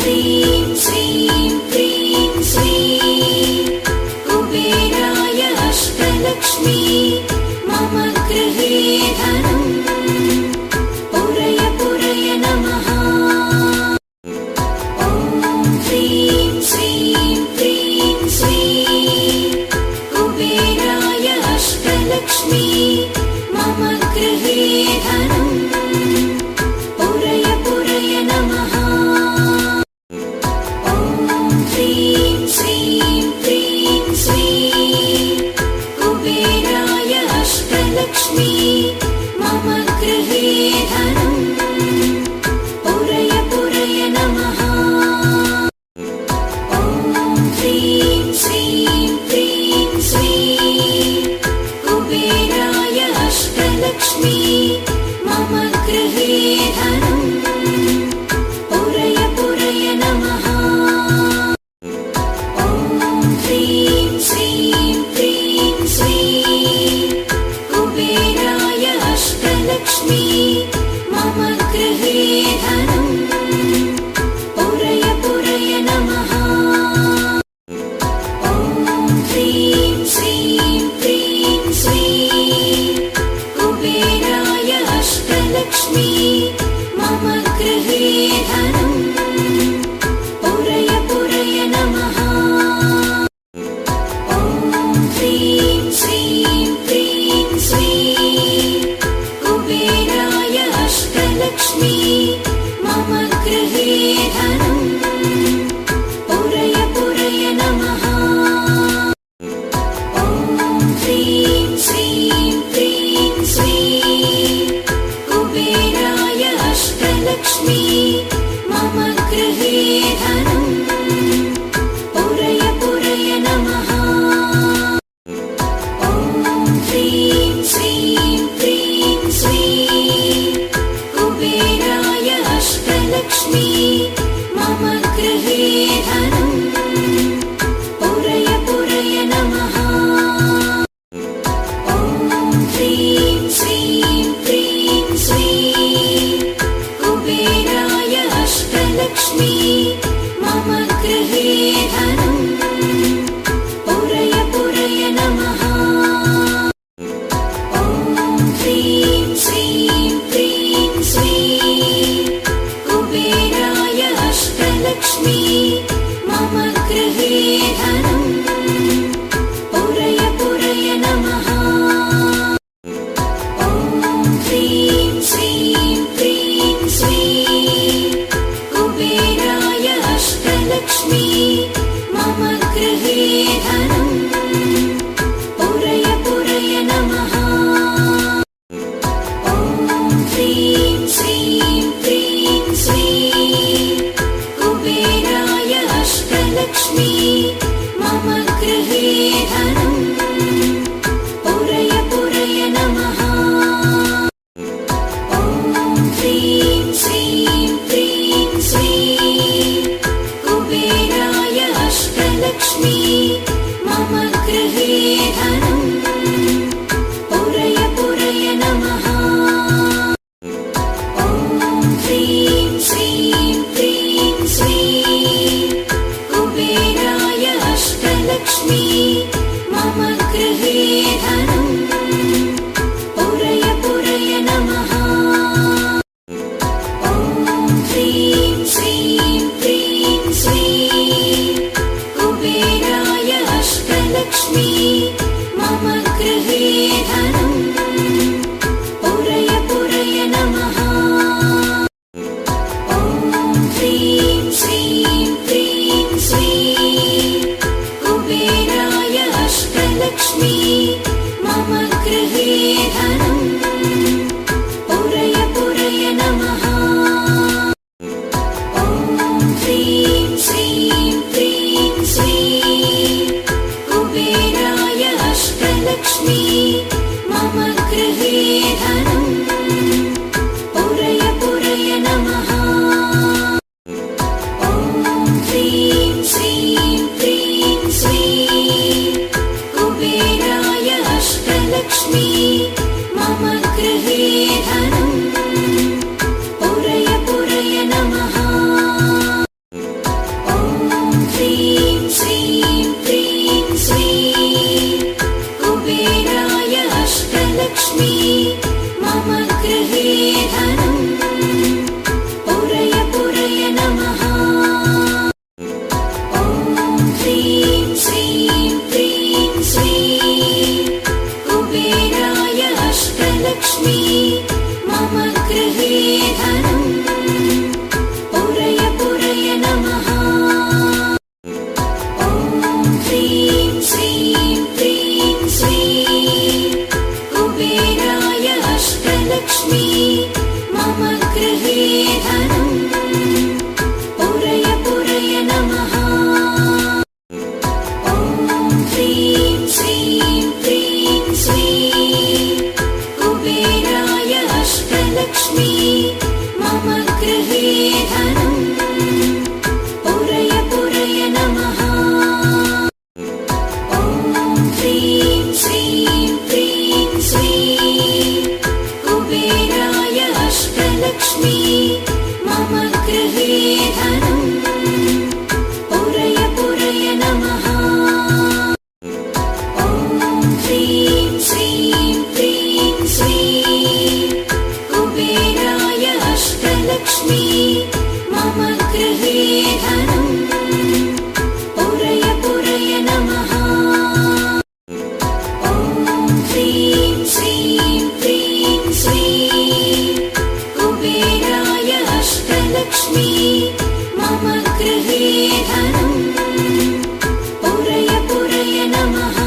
ह्रीं श्रीं क्रीं श्रीं कुबेराय अष्टलक्ष्मी मम गृहे धनम् पुरय पुरय नमः। ॐ ह्रीं श्रीं क्रीं श्रीं कुबेराय अष्टलक्ष्मी मम गृहे धनम् पुरय पुरय नमः। ॐ ह्रीं श्रीं क्रीं श्रीं कुबेराय अष्टलक्ष्मी मम गृहे धनम् पुरय पुरय नमः। ॐ ह्रीं श्रीं क्रीं श्रीं कुबेराय अष्टलक्ष्मी मम गृहे धनम् पुरय पुरय नमः। ॐ ह्रीं श्रीं क्रीं श्रीं कुबेराय अष्टलक्ष्मी मम गृहे धनम् पुरय पुरय नमः। ॐ ह्रीं श्रीं क्रीं श्रीं कुबेराय अष्टलक्ष्मी मम गृहे धनम् पुरय पुरय नमः। ॐ ह्रीं श्रीं क्रीं श्रीं कुबेराय अष्टलक्ष्मी मम गृहे धनम् पुरय पुरय नमः। ॐ ह्रीं श्रीं क्रीं श्रीं कुबेराय अष्टलक्ष्मी मम गृहे धनम् पुरय पुरय नमः। ॐ ह्रीं श्रीं क्रीं श्रीं कुबेराय अष्टलक्ष्मी मम गृहे धनम् पुरय पुरय नमः। ॐ ह्रीं श्रीं क्रीं श्रीं कुबेराय अष्टलक्ष्मी मम गृहे धनम् पुरय पुरय नमः। ॐ ह्रीं श्रीं क्रीं श्रीं कुबेराय अष्टलक्ष्मी मम गृहे धनम् पुरय पुरय नमः। ॐ ह्रीं श्रीं क्रीं श्रीं कुबेराय अष्टलक्ष्मी मम गृहे धनम् पुरय पुरय नमः। ॐ ह्रीं श्रीं क्रीं श्रीं कुबेराय अष्टलक्ष्मी मम गृहे धनम् पुरय पुरय नमः। ॐ ह्रीं श्रीं क्रीं श्रीं कुबेराय अष्टलक्ष्मी मम गृहे धनम् पुरय पुरय नमः। ॐ ह्रीं श्रीं क्रीं श्रीं कुबेराय अष्टलक्ष्मी मम गृहे धनम् पुरय पुरय नमः। ॐ ह्रीं श्रीं क्रीं श्रीं कुबेराय अष्टलक्ष्मी मम गृहे धनम् पुरय पुरय नमः। ॐ ह्रीं श्रीं क्रीं श्रीं कुबेराय अष्टलक्ष्मी मम गृहे धनम् पुरय पुरय नमः।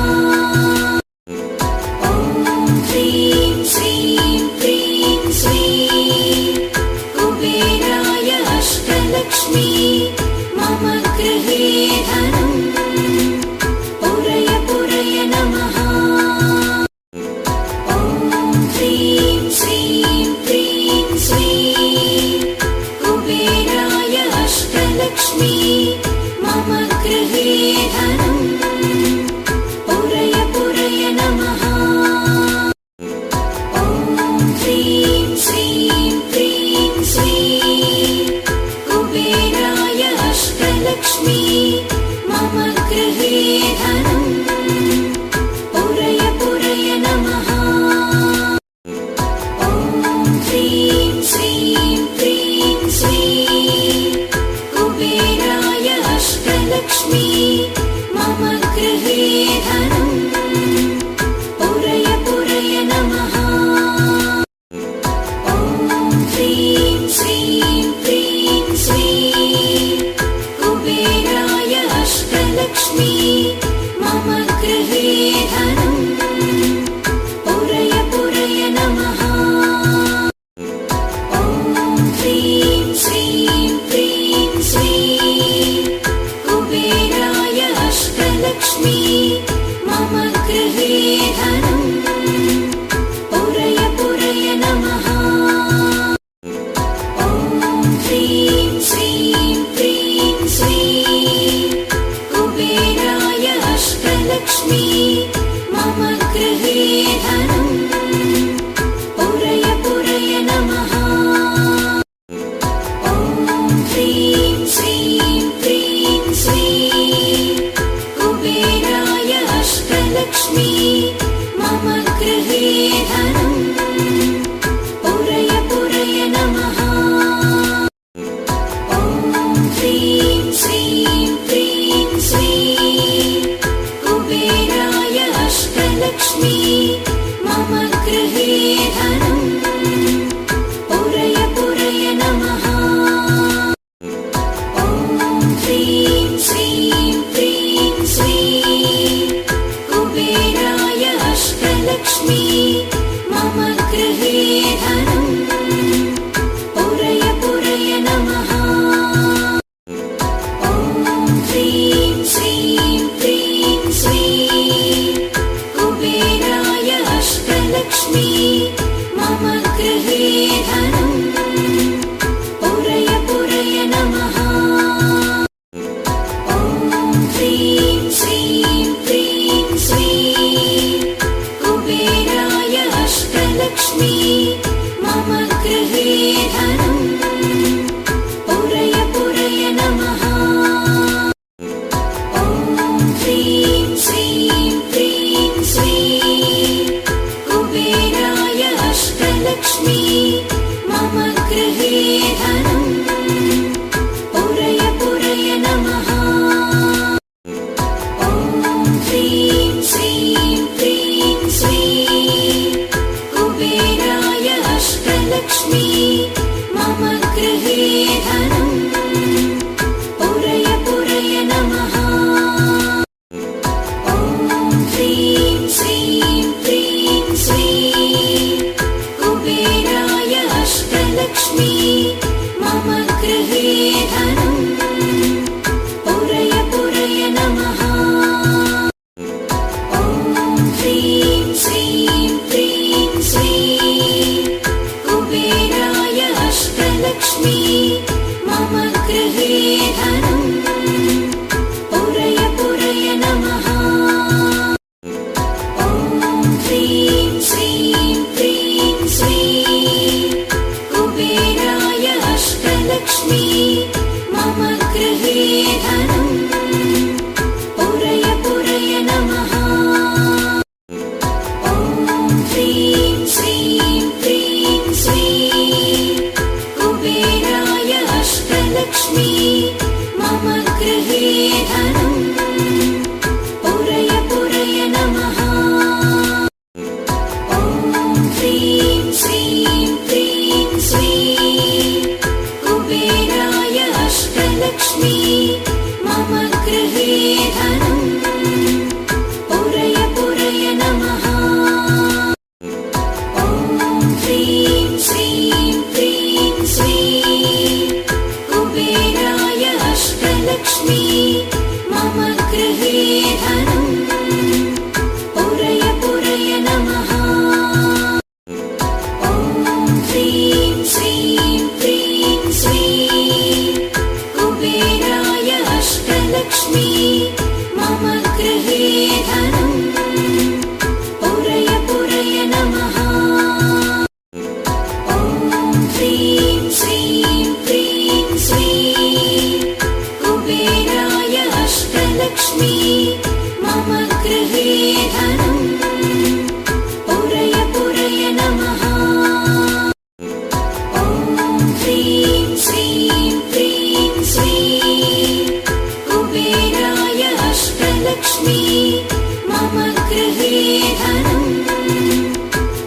ॐ ह्रीं श्रीं क्रीं श्रीं कुबेराय अष्टलक्ष्मी मम गृहे धनम् पुरय पुरय नमः। ॐ ह्रीं श्रीं क्रीं श्रीं कुबेराय अष्टलक्ष्मी मम गृहे धनम् पुरय पुरय नमः। ॐ ह्रीं श्रीं क्रीं श्रीं कुबेराय अष्टलक्ष्मी मम गृहे धनम् पुरय पुरय नमः। ॐ ह्रीं श्रीं क्रीं श्रीं कुबेराय अष्टलक्ष्मी मम गृहे धनम् पुरय पुरय नमः। ॐ ह्रीं श्रीं क्रीं श्रीं कुबेराय अष्टलक्ष्मी मम गृहे धनम् पुरय पुरय नमः। ॐ ह्रीं श्रीं क्रीं श्रीं कुबेराय अष्टलक्ष्मी मम गृहे धनम् पुरय पुरय नमः। ॐ ह्रीं श्रीं क्रीं श्रीं कुबेराय अष्टलक्ष्मी मम गृहे धनम् पुरय पुरय नमः। ॐ ह्रीं श्रीं क्रीं श्रीं कुबेराय अष्टलक्ष्मी मम गृहे धनम् पुरय पुरय नमः। ॐ ह्रीं श्रीं क्रीं श्रीं कुबेराय अष्टलक्ष्मी मम गृहे धनम् पुरय पुरय नमः। ॐ ह्रीं श्रीं क्रीं श्रीं कुबेराय अष्टलक्ष्मी मम गृहे धनम् पुरय पुरय नमः। ॐ ह्रीं श्रीं क्रीं श्रीं कुबेराय अष्टलक्ष्मी मम गृहे धनम् पुरय पुरय नमः। ॐ ह्रीं श्रीं क्रीं श्रीं कुबेराय अष्टलक्ष्मी मम गृहे धनम् पुरय पुरय नमः। ॐ ह्रीं श्रीं क्रीं श्रीं कुबेराय अष्टलक्ष्मी मम गृहे धनम् पुरय पुरय नमः। ॐ ह्रीं श्रीं क्रीं श्रीं कुबेराय अष्टलक्ष्मी मम गृहे धनम् पुरय पुरय नमः। ॐ ह्रीं श्रीं क्रीं श्रीं कुबेराय अष्टलक्ष्मी मम गृहे धनम् पुरय पुरय नमः। ॐ ह्रीं श्रीं क्रीं श्रीं कुबेराय अष्टलक्ष्मी मम गृहे धनम् पुरय पुरय नमः। ॐ ह्रीं श्रीं क्रीं श्रीं कुबेराय अष्टलक्ष्मी मम गृहे धनम् पुरय पुरय नमः। ॐ ह्रीं श्रीं क्रीं श्रीं कुबेराय अष्टलक्ष्मी मम गृहे धनम् पुरय पुरय नमः। ॐ ह्रीं श्रीं क्रीं श्रीं कुबेराय अष्टलक्ष्मी मम गृहे धनम् पुरय पुरय नमः। ॐ ह्रीं श्रीं क्रीं श्रीं कुबेराय अष्टलक्ष्मी मम गृहे धनम् पुरय पुरय नमः। ॐ ह्रीं श्रीं क्रीं श्रीं कुबेराय अष्टलक्ष्मी मम गृहे धनम् पुरय पुरय नमः। ॐ ह्रीं श्रीं क्रीं श्रीं कुबेराय अष्टलक्ष्मी मम गृहे धनम् पुरय पुरय नमः। ॐ ह्रीं श्रीं क्रीं श्रीं कुबेराय अष्टलक्ष्मी मम गृहे धनम्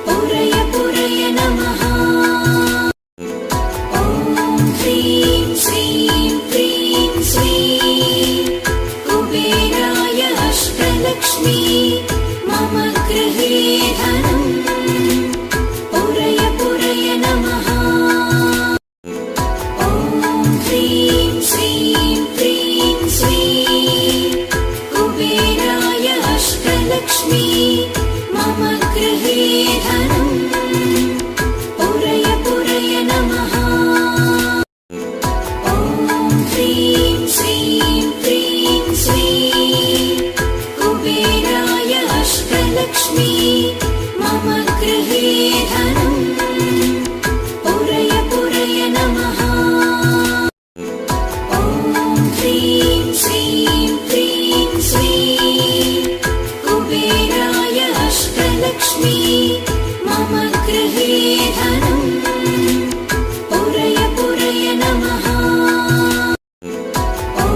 पुरय पुरय नमः। ॐ ह्रीं श्रीं क्रीं श्रीं कुबेराय अष्टलक्ष्मी मम गृहे धनम् पुरय पुरय नमः। ॐ ह्रीं श्रीं क्रीं श्रीं कुबेराय अष्टलक्ष्मी मम गृहे धनम् पुरय पुरय नमः। ॐ ह्रीं श्रीं क्रीं श्रीं कुबेराय अष्टलक्ष्मी मम गृहे धनम् पुरय पुरय नमः। ॐ ह्रीं श्रीं क्रीं श्रीं कुबेराय अष्टलक्ष्मी मम गृहे धनम् पुरय पुरय नमः। ॐ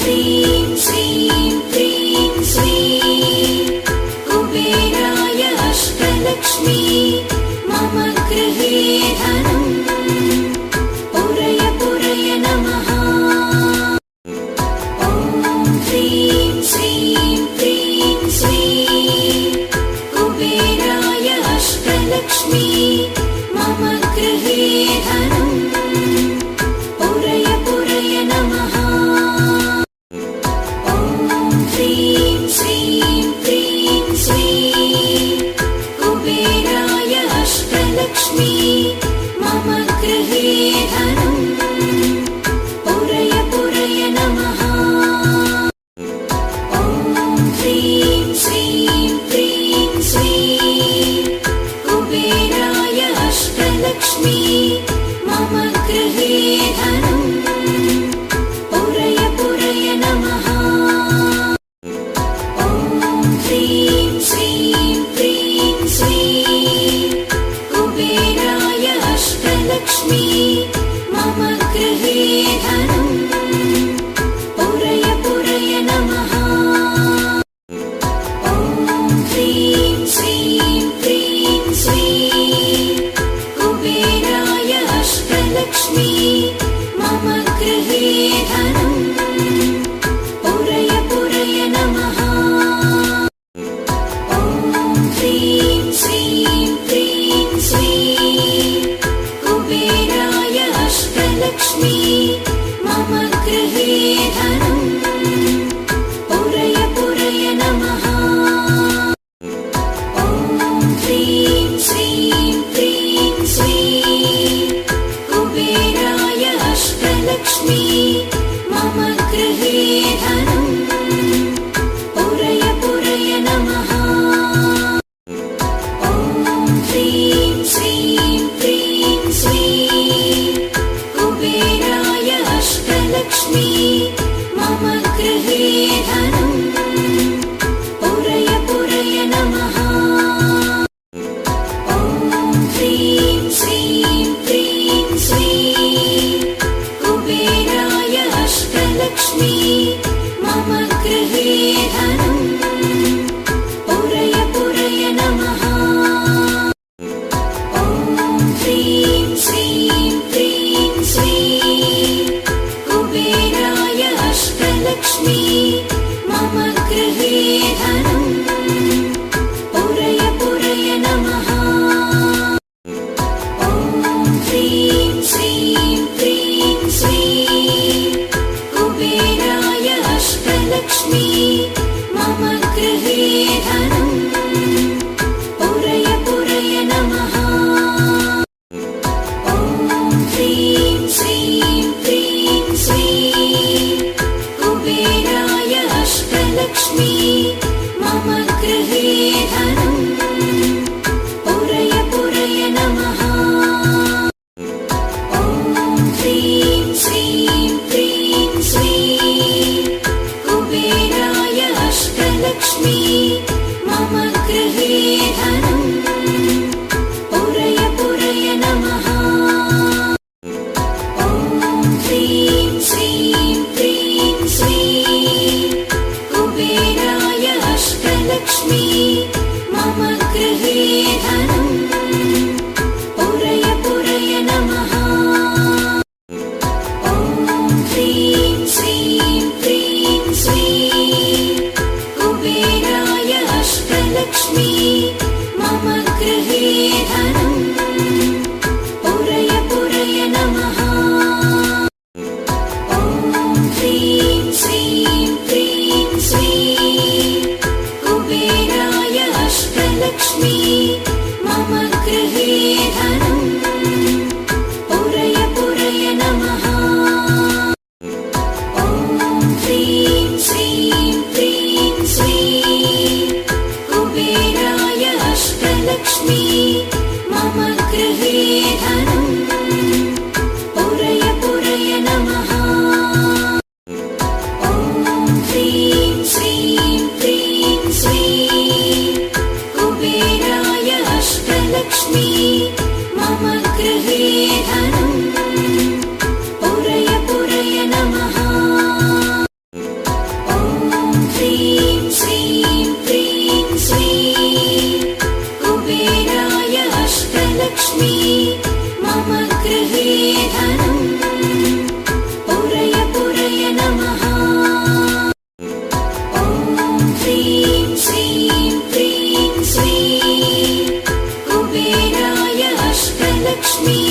ह्रीं श्रीं क्रीं श्रीं कुबेराय अष्टलक्ष्मी मम गृहे धनम् पुरय पुरय नमः। ॐ ह्रीं श्रीं क्रीं श्रीं कुबेराय अष्टलक्ष्मी मम गृहे धनम् पुरय पुरय नमः। ॐ ह्रीं श्रीं क्रीं श्रीं कुबेराय अष्टलक्ष्मी मम गृहे धनम् पुरय पुरय नमः। ॐ ह्रीं श्रीं क्रीं श्रीं कुबेराय अष्टलक्ष्मी मम गृहे धनम् पुरय पुरय नमः। ॐ ह्रीं श्रीं क्रीं श्रीं कुबेराय अष्टलक्ष्मी मम गृहे धनम् पुरय पुरय नमः। ॐ ह्रीं श्रीं क्रीं श्रीं कुबेराय अष्टलक्ष्मी मम गृहे धनम् पुरय पुरय नमः। ॐ ह्रीं श्रीं क्रीं श्रीं कुबेराय अष्टलक्ष्मी मम गृहे धनम् पुरय पुरय नमः। ॐ ह्रीं श्रीं क्रीं श्रीं कुबेराय अष्टलक्ष्मी मम गृहे धनम् पुरय पुरय नमः। ॐ ह्रीं श्रीं क्रीं श्रीं कुबेराय अष्टलक्ष्मी मम गृहे धनम् पुरय पुरय नमः। ॐ ह्रीं श्रीं क्रीं श्रीं कुबेराय अष्टलक्ष्मी मम गृहे धनम् पुरय पुरय नमः। ॐ ह्रीं श्रीं क्रीं श्रीं कुबेराय मम गृहे धनम् पुरय पुरय नमः। ॐ ह्रीं श्रीं क्रीं श्रीं कुबेराय अष्टलक्ष्मी मम गृहे धनम् पुरय पुरय नमः। ॐ ह्रीं श्रीं क्रीं श्रीं कुबेराय अष्टलक्ष्मी मम गृहे धनम् पुरय पुरय नमः। ॐ ह्रीं श्रीं क्रीं श्रीं कुबेराय अष्टलक्ष्मी मम गृहे धनम् पुरय पुरय नमः। ॐ ह्रीं श्रीं क्रीं श्रीं कुबेराय अष्टलक्ष्मी मम गृहे धनम् पुरय पुरय नमः। ॐ ह्रीं श्रीं क्रीं श्रीं कुबेराय अष्टलक्ष्मी मम गृहे धनम् पुरय पुरय नमः। ॐ ह्रीं श्रीं क्रीं श्रीं कुबेराय अष्टलक्ष्मी मम गृहे धनम् पुरय पुरय नमः। ॐ ह्रीं श्रीं क्रीं श्रीं कुबेराय अष्टलक्ष्मी मम गृहे धनम् पुरय पुरय नमः। ॐ ह्रीं श्रीं क्रीं श्रीं कुबेराय अष्टलक्ष्मी मम गृहे धनम् पुरय पुरय नमः। ॐ ह्रीं श्रीं क्रीं श्रीं कुबेराय अष्टलक्ष्मी मम गृहे धनम् पुरय पुरय नमः। ॐ ह्रीं श्रीं क्रीं श्रीं कुबेराय अष्टलक्ष्मी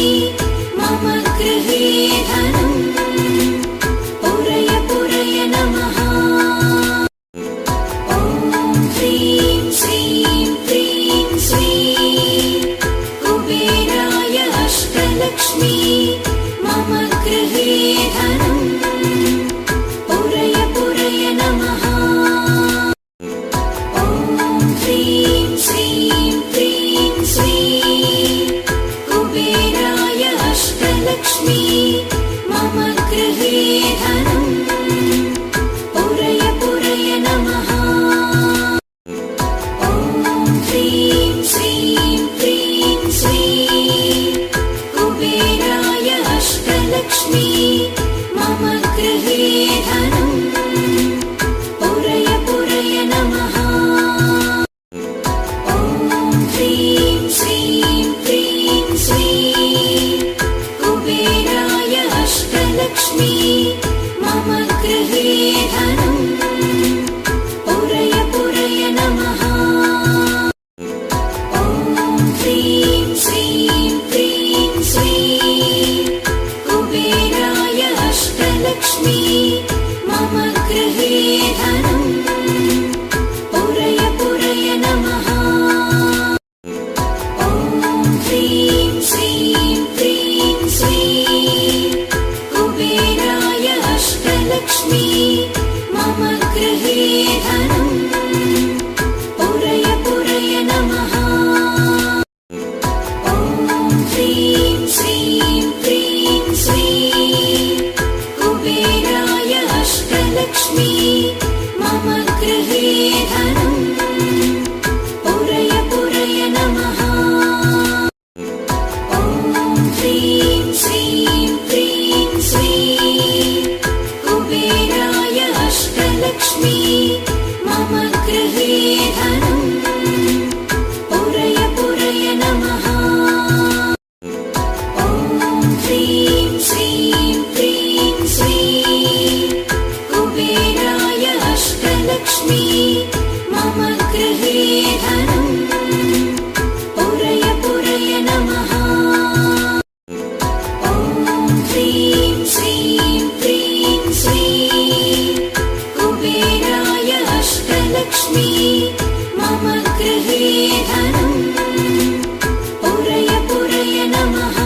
मम गृहे धनम् पुरय पुरय नमः। ॐ ह्रीं श्रीं क्रीं श्रीं कुबेराय अष्टलक्ष्मी मम गृहे धनम् पुरय पुरय नमः। ॐ ह्रीं श्रीं क्रीं श्रीं कुबेराय अष्टलक्ष्मी मम गृहे धनम् पुरय पुरय नमः। ॐ ह्रीं श्रीं क्रीं श्रीं कुबेराय अष्टलक्ष्मी मम गृहे धनम् पुरय पुरय नमः। ॐ ह्रीं श्रीं क्रीं श्रीं कुबेराय अष्टलक्ष्मी मम गृहे धनम् पुरय पुरय नमः। ॐ ह्रीं श्रीं क्रीं श्रीं कुबेराय अष्टलक्ष्मी मम गृहे धनम् पुरय पुरय नमः। ॐ ह्रीं श्रीं क्रीं श्रीं कुबेराय अष्टलक्ष्मी मम गृहे धनम् पुरय पुरय नमः। ॐ ह्रीं श्रीं क्रीं श्रीं कुबेराय अष्टलक्ष्मी मम गृहे धनम् पुरय पुरय नमः। ॐ ह्रीं श्रीं क्रीं श्रीं कुबेराय अष्टलक्ष्मी मम गृहे धनम् पुरय पुरय नमः। ॐ ह्रीं श्रीं क्रीं श्रीं कुबेराय अष्टलक्ष्मी अष्टलक्ष्मी मम गृहे धनम् पुरय पुरय नमः। ॐ ह्रीं श्रीं क्रीं श्रीं कुबेराय अष्टलक्ष्मी मम गृहे धनम् पुरय पुरय नमः।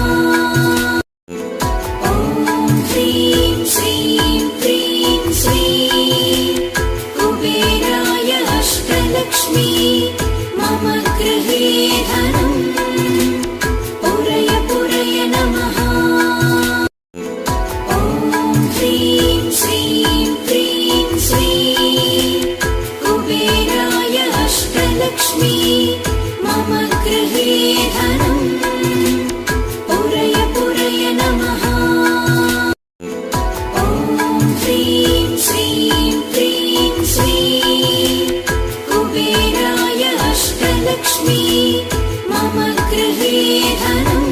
ॐ ह्रीं श्रीं क्रीं श्रीं कुबेराय अष्टलक्ष्मी मम गृहे धनम् पुरय पुरय नमः। ॐ ह्रीं श्रीं क्रीं श्रीं कुबेराय अष्टलक्ष्मी मम गृहे धनम् पुरय पुरय नमः। ॐ ह्रीं श्रीं क्रीं श्रीं कुबेराय अष्टलक्ष्मी मम गृहे धनम्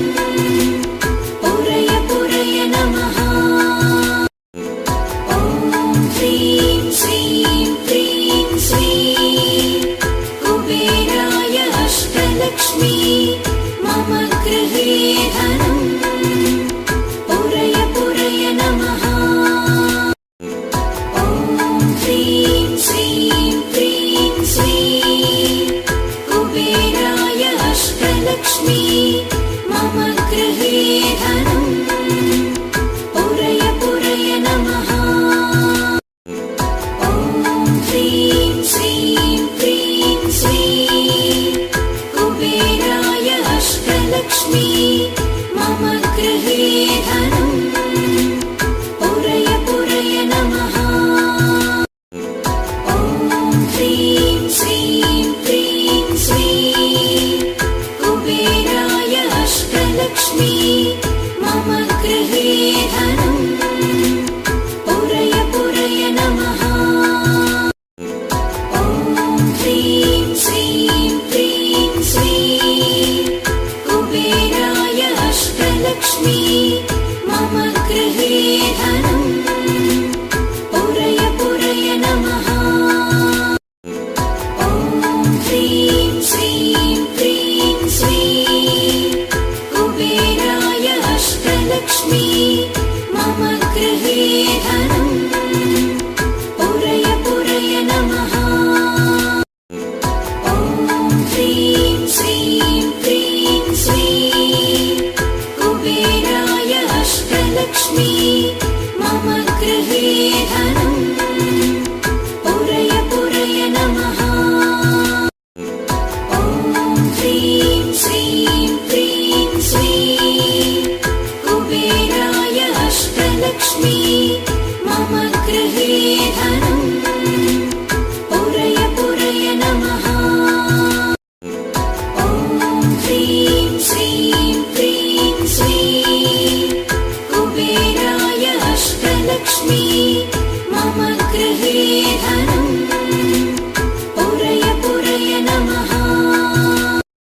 पुरय पुरय नमः। ॐ ह्रीं श्रीं क्रीं श्रीं कुबेराय अष्टलक्ष्मी मम गृहे धनम् पुरय पुरय नमः। ॐ ह्रीं श्रीं क्रीं श्रीं कुबेराय अष्टलक्ष्मी मम गृहे धनम् पुरय पुरय नमः। ॐ ह्रीं श्रीं क्रीं श्रीं कुबेराय अष्टलक्ष्मी मम गृहे धनम् पुरय पुरय नमः। ॐ ह्रीं श्रीं क्रीं श्रीं कुबेराय अष्टलक्ष्मी मम गृहे धनम् पुरय पुरय नमः। ॐ ह्रीं श्रीं क्रीं श्रीं कुबेराय अष्टलक्ष्मी मम गृहे धनम् पुरय पुरय नमः। ॐ ह्रीं श्रीं क्रीं श्रीं कुबेराय अष्टलक्ष्मी मम गृहे धनम् पुरय पुरय नमः। ॐ ह्रीं श्रीं क्रीं श्रीं कुबेराय अष्टलक्ष्मी मम गृहे धनम् पुरय पुरय नमः। ॐ ह्रीं श्रीं क्रीं श्रीं कुबेराय अष्टलक्ष्मी मम गृहे धनम् पुरय पुरय नमः। ॐ ह्रीं श्रीं क्रीं श्रीं कुबेराय अष्टलक्ष्मी मम गृहे